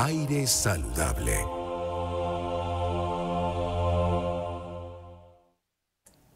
Aire saludable.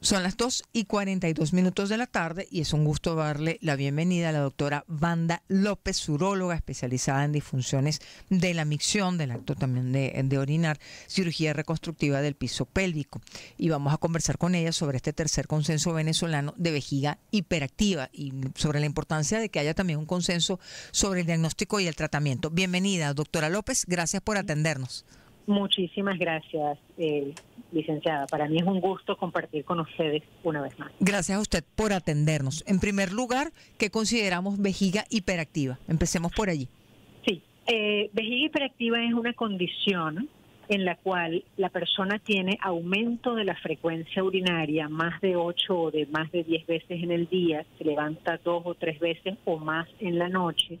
Son las 2:42 de la tarde y es un gusto darle la bienvenida a la doctora Wanda López, uróloga especializada en disfunciones de la micción, del acto también de orinar, cirugía reconstructiva del piso pélvico. Y vamos a conversar con ella sobre este tercer consenso venezolano de vejiga hiperactiva y sobre la importancia de que haya también un consenso sobre el diagnóstico y el tratamiento. Bienvenida, doctora López, gracias por atendernos. Muchísimas gracias, licenciada. Para mí es un gusto compartir con ustedes una vez más. Gracias a usted por atendernos. En primer lugar, ¿qué consideramos vejiga hiperactiva? Empecemos por allí. Sí, vejiga hiperactiva es una condición en la cual la persona tiene aumento de la frecuencia urinaria más de 8 o de más de 10 veces en el día, se levanta 2 o 3 veces o más en la noche,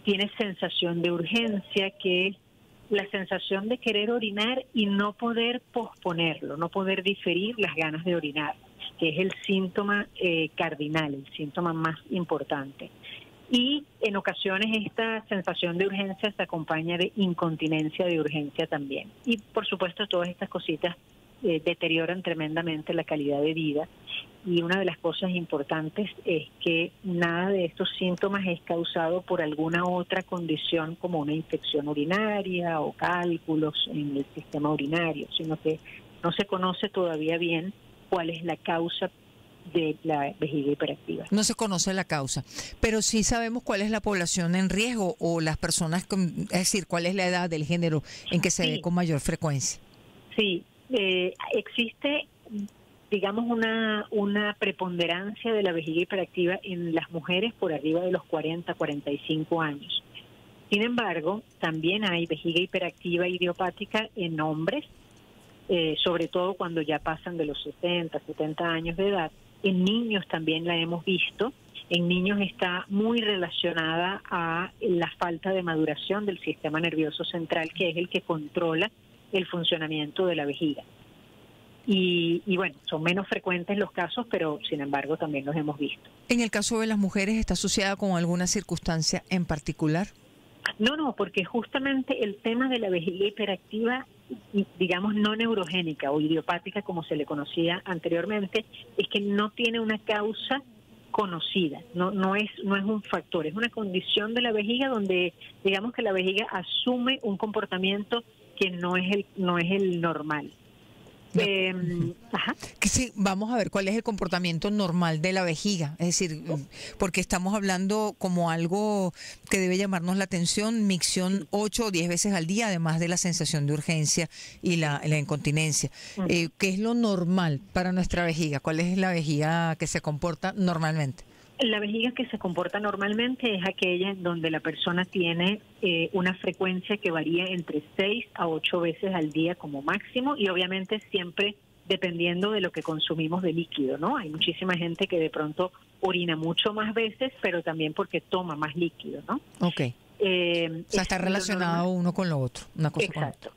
tiene sensación de urgencia, que es la sensación de querer orinar y no poder posponerlo, no poder diferir las ganas de orinar, que es el síntoma cardinal, el síntoma más importante. Y en ocasiones esta sensación de urgencia se acompaña de incontinencia de urgencia también. Y por supuesto todas estas cositas deterioran tremendamente la calidad de vida. Y una de las cosas importantes es que nada de estos síntomas es causado por alguna otra condición como una infección urinaria o cálculos en el sistema urinario, sino que no se conoce todavía bien cuál es la causa de la vejiga hiperactiva. No se conoce la causa, pero sí sabemos cuál es la población en riesgo o las personas, es decir, cuál es la edad, del género en que se ve con mayor frecuencia. Sí, existe, digamos, una preponderancia de la vejiga hiperactiva en las mujeres por arriba de los 40, 45 años. Sin embargo, también hay vejiga hiperactiva idiopática en hombres, sobre todo cuando ya pasan de los 60, 70 años de edad. En niños también la hemos visto. En niños está muy relacionada a la falta de maduración del sistema nervioso central, que es el que controla el funcionamiento de la vejiga. Y bueno, son menos frecuentes los casos, pero sin embargo también los hemos visto. ¿En el caso de las mujeres está asociada con alguna circunstancia en particular? No, porque justamente el tema de la vejiga hiperactiva, digamos no neurogénica o idiopática como se le conocía anteriormente, es que no tiene una causa conocida, no es un factor, es una condición de la vejiga donde digamos que la vejiga asume un comportamiento que no es el normal. Que sí, vamos a ver cuál es el comportamiento normal de la vejiga, es decir, porque estamos hablando como algo que debe llamarnos la atención, micción 8 o 10 veces al día, además de la sensación de urgencia y la incontinencia. ¿Qué es lo normal para nuestra vejiga? ¿Cuál es la vejiga que se comporta normalmente? La vejiga que se comporta normalmente es aquella en donde la persona tiene una frecuencia que varía entre 6 a 8 veces al día como máximo, y obviamente siempre dependiendo de lo que consumimos de líquido, ¿no? Hay muchísima gente que de pronto orina mucho más veces, pero también porque toma más líquido, ¿no? Ok. O sea, está relacionado uno con lo otro, una cosa con otra.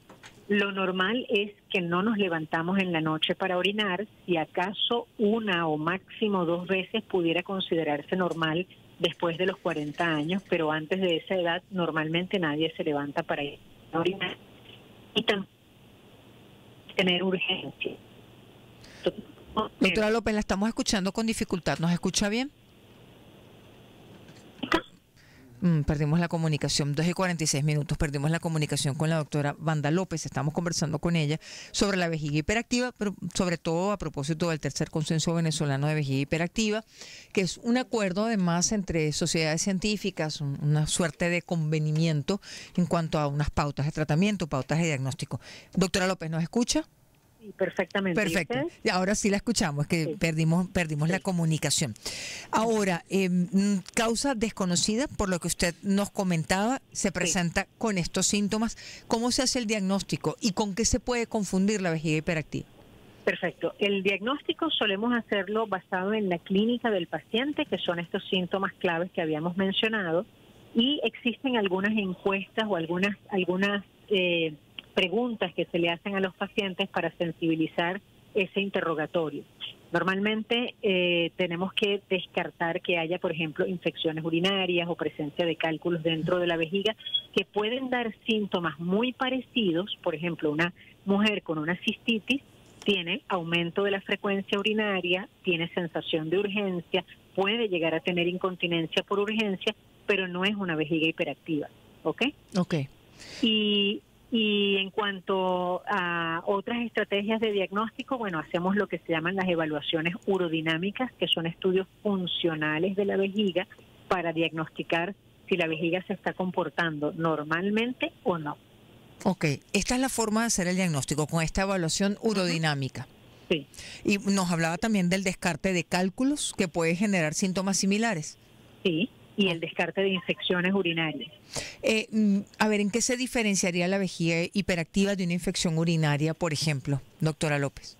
Lo normal es que no nos levantamos en la noche para orinar, si acaso una o máximo 2 veces pudiera considerarse normal después de los 40 años, pero antes de esa edad normalmente nadie se levanta para ir a orinar. Y también tener urgencia. Doctora López, la estamos escuchando con dificultad, ¿nos escucha bien? Perdimos la comunicación, 2:46, perdimos la comunicación con la doctora Wanda López. Estamos conversando con ella sobre la vejiga hiperactiva, pero sobre todo a propósito del tercer consenso venezolano de vejiga hiperactiva, que es un acuerdo además entre sociedades científicas, una suerte de convenimiento en cuanto a unas pautas de tratamiento, pautas de diagnóstico. Doctora López, ¿nos escucha? Sí, perfectamente. Perfecto. Y ahora sí la escuchamos, que sí. perdimos la comunicación. Ahora, causa desconocida, por lo que usted nos comentaba, se presenta con estos síntomas. ¿Cómo se hace el diagnóstico y con qué se puede confundir la vejiga hiperactiva? Perfecto. El diagnóstico solemos hacerlo basado en la clínica del paciente, que son estos síntomas claves que habíamos mencionado, y existen algunas encuestas o algunas preguntas que se le hacen a los pacientes para sensibilizar ese interrogatorio. Normalmente tenemos que descartar que haya, por ejemplo, infecciones urinarias o presencia de cálculos dentro de la vejiga que pueden dar síntomas muy parecidos. Por ejemplo, una mujer con una cistitis tiene aumento de la frecuencia urinaria, tiene sensación de urgencia, puede llegar a tener incontinencia por urgencia, pero no es una vejiga hiperactiva, ¿ok? Ok. Y en cuanto a otras estrategias de diagnóstico, bueno, hacemos lo que se llaman las evaluaciones urodinámicas, que son estudios funcionales de la vejiga para diagnosticar si la vejiga se está comportando normalmente o no. Ok, esta es la forma de hacer el diagnóstico, con esta evaluación urodinámica. Sí. Y nos hablaba también del descarte de cálculos que puede generar síntomas similares. Sí, y el descarte de infecciones urinarias. A ver, ¿en qué se diferenciaría la vejiga hiperactiva de una infección urinaria, por ejemplo, doctora López?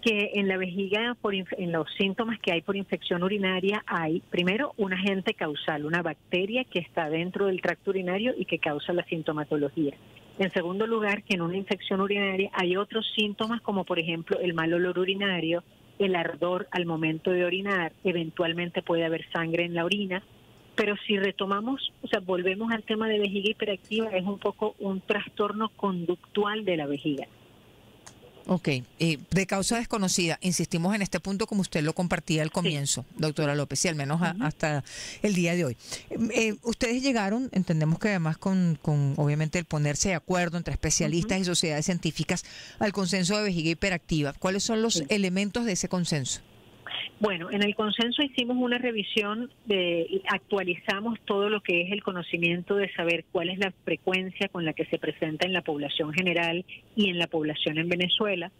Que en la vejiga, en los síntomas que hay por infección urinaria, hay primero un agente causal, una bacteria que está dentro del tracto urinario y que causa la sintomatología. En segundo lugar, que en una infección urinaria hay otros síntomas como por ejemplo el mal olor urinario, el ardor al momento de orinar, eventualmente puede haber sangre en la orina. Pero si retomamos, o sea, volvemos al tema de vejiga hiperactiva, es un poco un trastorno conductual de la vejiga. Ok, de causa desconocida, insistimos en este punto como usted lo compartía al comienzo, sí, doctora López, y al menos hasta el día de hoy. Ustedes llegaron, entendemos que además con obviamente el ponerse de acuerdo entre especialistas y sociedades científicas al consenso de vejiga hiperactiva. ¿Cuáles son los elementos de ese consenso? Bueno, en el consenso hicimos una revisión, actualizamos todo lo que es el conocimiento de saber cuál es la frecuencia con la que se presenta en la población general y en la población en Venezuela.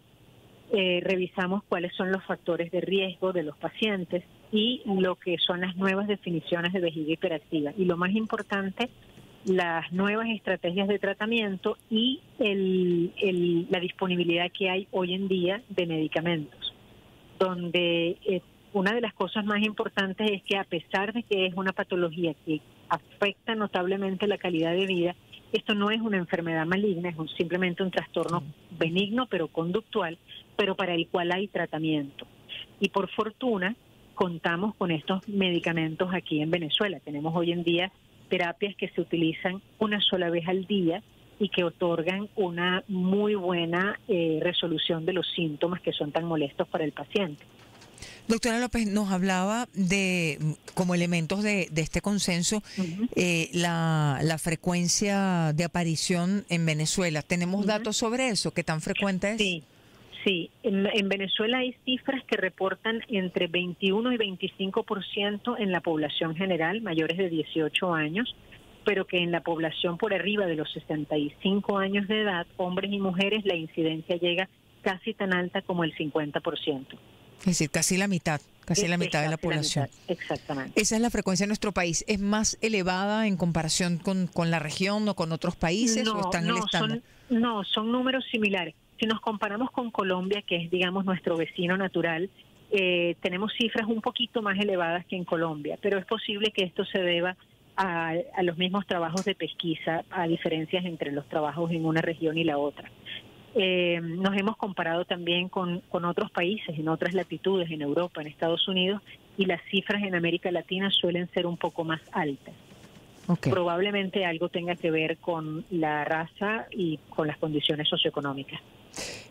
Revisamos cuáles son los factores de riesgo de los pacientes y lo que son las nuevas definiciones de vejiga hiperactiva. Y lo más importante, las nuevas estrategias de tratamiento y la disponibilidad que hay hoy en día de medicamentos, donde una de las cosas más importantes es que a pesar de que es una patología que afecta notablemente la calidad de vida, esto no es una enfermedad maligna, es simplemente un trastorno benigno pero conductual, pero para el cual hay tratamiento. Y por fortuna contamos con estos medicamentos aquí en Venezuela. Tenemos hoy en día terapias que se utilizan una sola vez al día y que otorgan una muy buena resolución de los síntomas que son tan molestos para el paciente. Doctora López, nos hablaba de, como elementos de este consenso, la frecuencia de aparición en Venezuela. ¿Tenemos datos sobre eso? ¿Qué tan frecuente es? Sí. En Venezuela hay cifras que reportan entre 21 y 25% en la población general, mayores de 18 años, pero que en la población por arriba de los 65 años de edad, hombres y mujeres, la incidencia llega casi tan alta como el 50%. Es decir, casi la mitad de la población. Exactamente. Esa es la frecuencia en nuestro país. ¿Es más elevada en comparación con la región o con otros países o está en el estándar? Son números similares. Si nos comparamos con Colombia, que es, digamos, nuestro vecino natural, tenemos cifras un poquito más elevadas que en Colombia, pero es posible que esto se deba a los mismos trabajos de pesquisa, a diferencias entre los trabajos en una región y la otra. Nos hemos comparado también con otros países, en otras latitudes, en Europa, en Estados Unidos, y las cifras en América Latina suelen ser un poco más altas. Okay. Probablemente algo tenga que ver con la raza y con las condiciones socioeconómicas.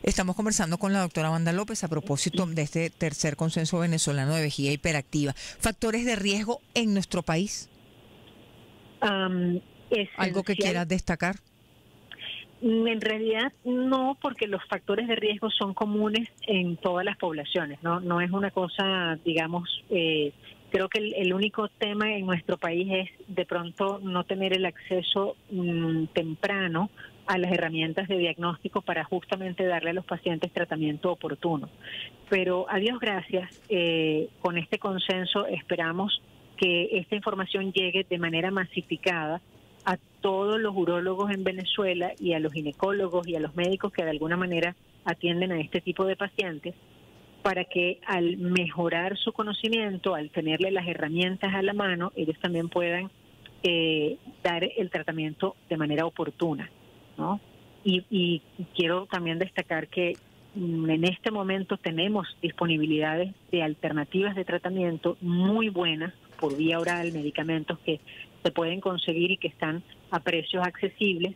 Estamos conversando con la doctora Wanda López a propósito de este tercer consenso venezolano de vejiga hiperactiva. ¿Factores de riesgo en nuestro país? ¿Algo que quieras destacar? En realidad no, porque los factores de riesgo son comunes en todas las poblaciones, no es una cosa, digamos, creo que el único tema en nuestro país es de pronto no tener el acceso temprano a las herramientas de diagnóstico para justamente darle a los pacientes tratamiento oportuno. Pero a Dios gracias, con este consenso esperamos que esta información llegue de manera masificada a todos los urólogos en Venezuela y a los ginecólogos y a los médicos que de alguna manera atienden a este tipo de pacientes, para que al mejorar su conocimiento, al tenerle las herramientas a la mano, ellos también puedan dar el tratamiento de manera oportuna, ¿no? Y quiero también destacar que en este momento tenemos disponibilidades de alternativas de tratamiento muy buenas por vía oral, medicamentos que se pueden conseguir y que están a precios accesibles.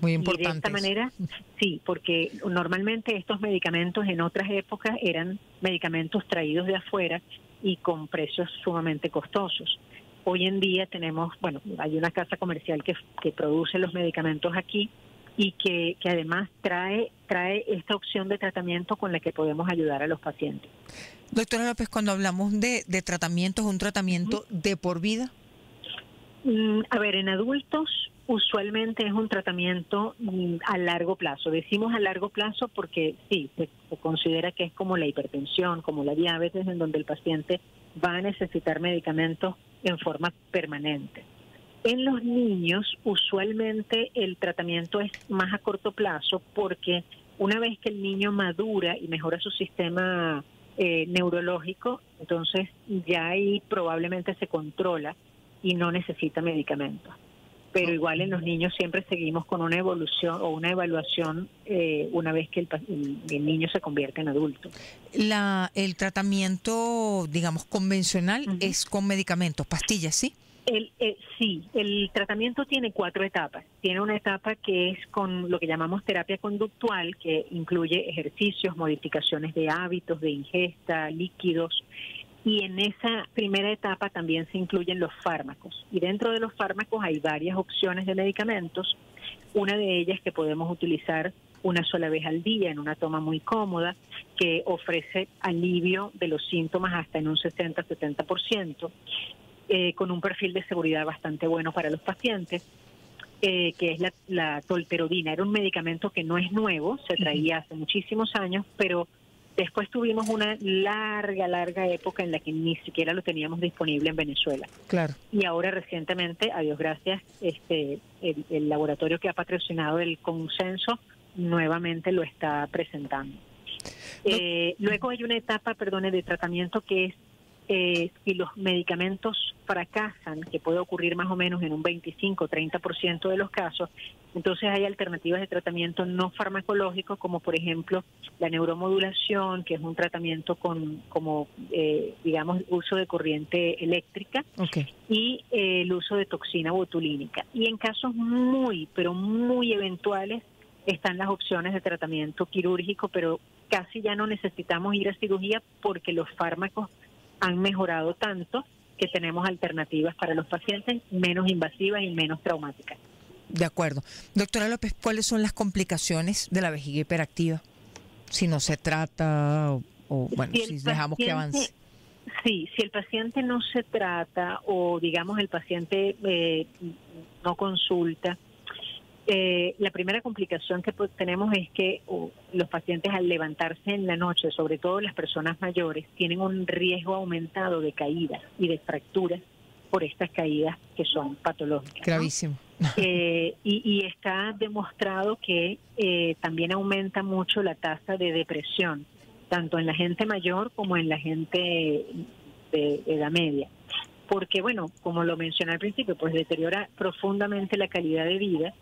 Muy y importante. de esta manera, sí, porque normalmente estos medicamentos en otras épocas eran medicamentos traídos de afuera y con precios sumamente costosos. Hoy en día tenemos, bueno, hay una casa comercial que produce los medicamentos aquí y que además trae esta opción de tratamiento con la que podemos ayudar a los pacientes. Doctora López, cuando hablamos de tratamientos, ¿un tratamiento de por vida? A ver, en adultos usualmente es un tratamiento a largo plazo. Decimos a largo plazo porque sí, se considera que es como la hipertensión, como la diabetes, en donde el paciente va a necesitar medicamentos en forma permanente. En los niños, usualmente el tratamiento es más a corto plazo porque una vez que el niño madura y mejora su sistema neurológico, entonces ya ahí probablemente se controla y no necesita medicamentos. Pero igual en los niños siempre seguimos con una evolución o una evaluación una vez que el niño se convierte en adulto. El tratamiento, digamos, convencional es con medicamentos, pastillas, ¿sí? Sí, el tratamiento tiene 4 etapas. Tiene una etapa que es con lo que llamamos terapia conductual, que incluye ejercicios, modificaciones de hábitos, de ingesta, líquidos. Y en esa primera etapa también se incluyen los fármacos. Y dentro de los fármacos hay varias opciones de medicamentos. Una de ellas que podemos utilizar una sola vez al día en una toma muy cómoda, que ofrece alivio de los síntomas hasta en un 60-70%. Con un perfil de seguridad bastante bueno para los pacientes, que es la tolterodina. Era un medicamento que no es nuevo, se traía hace muchísimos años, pero después tuvimos una larga época en la que ni siquiera lo teníamos disponible en Venezuela. Claro. Y ahora recientemente, a Dios gracias, el laboratorio que ha patrocinado el consenso nuevamente lo está presentando. Luego hay una etapa, de tratamiento que es si los medicamentos fracasan, que puede ocurrir más o menos en un 25-30% de los casos, entonces hay alternativas de tratamiento no farmacológico, como por ejemplo la neuromodulación, que es un tratamiento con digamos, uso de corriente eléctrica, y el uso de toxina botulínica. Y en casos pero muy eventuales están las opciones de tratamiento quirúrgico, pero casi ya no necesitamos ir a cirugía porque los fármacos han mejorado tanto que tenemos alternativas para los pacientes menos invasivas y menos traumáticas. De acuerdo. Doctora López, ¿cuáles son las complicaciones de la vejiga hiperactiva? Si no se trata o si dejamos que avance. Sí, si el paciente no se trata o digamos el paciente no consulta, la primera complicación que tenemos es que los pacientes al levantarse en la noche, sobre todo las personas mayores, tienen un riesgo aumentado de caídas y de fracturas por estas caídas que son patológicas. Gravísimo. ¿No? Y está demostrado que también aumenta mucho la tasa de depresión, tanto en la gente mayor como en la gente de edad media. Porque, bueno, como lo mencioné al principio, pues deteriora profundamente la calidad de vida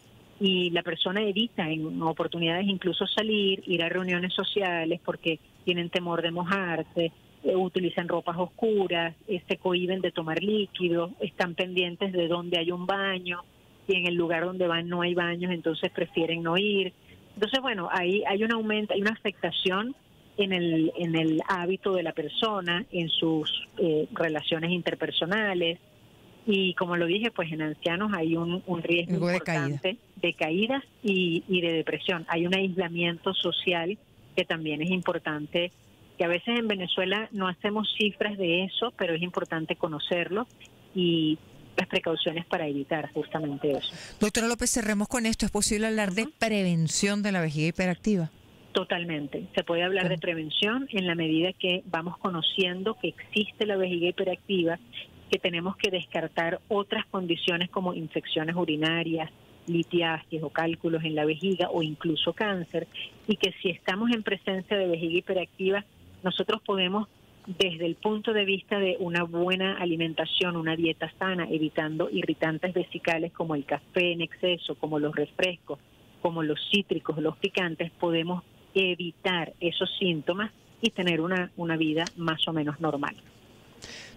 y la persona evita en oportunidades incluso salir, ir a reuniones sociales porque tienen temor de mojarse, utilizan ropas oscuras, se cohíben de tomar líquidos, están pendientes de dónde hay un baño y en el lugar donde van no hay baños, entonces prefieren no ir. Entonces, bueno, hay un aumento, hay una afectación en el hábito de la persona, en sus relaciones interpersonales. Y como lo dije, pues en ancianos hay un riesgo importante de caídas y de depresión. Hay un aislamiento social que también es importante, que a veces en Venezuela no hacemos cifras de eso, pero es importante conocerlo y las precauciones para evitar justamente eso. Doctora López, cerremos con esto. ¿Es posible hablar de prevención de la vejiga hiperactiva? Totalmente. Se puede hablar de prevención en la medida que vamos conociendo que existe la vejiga hiperactiva, que tenemos que descartar otras condiciones como infecciones urinarias, litiasis o cálculos en la vejiga o incluso cáncer, y que si estamos en presencia de vejiga hiperactiva, nosotros podemos, desde el punto de vista de una buena alimentación, una dieta sana, evitando irritantes vesicales como el café en exceso, como los refrescos, como los cítricos, los picantes, podemos evitar esos síntomas y tener una vida más o menos normal.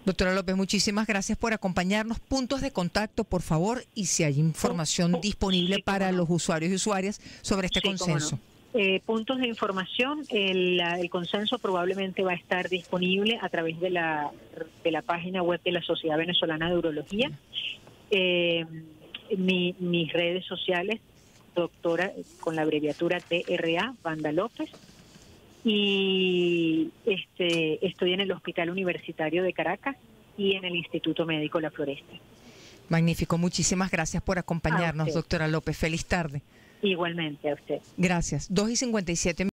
Doctora López, muchísimas gracias por acompañarnos. Puntos de contacto, por favor, y si hay información disponible para los usuarios y usuarias sobre este consenso. Puntos de información, el consenso probablemente va a estar disponible a través de la página web de la Sociedad Venezolana de Urología. Mis redes sociales, doctora con la abreviatura TRA, Wanda López. Y estoy en el Hospital Universitario de Caracas y en el Instituto Médico La Floresta. Magnífico, muchísimas gracias por acompañarnos, doctora López. Feliz tarde. Igualmente a usted. Gracias. 2:57.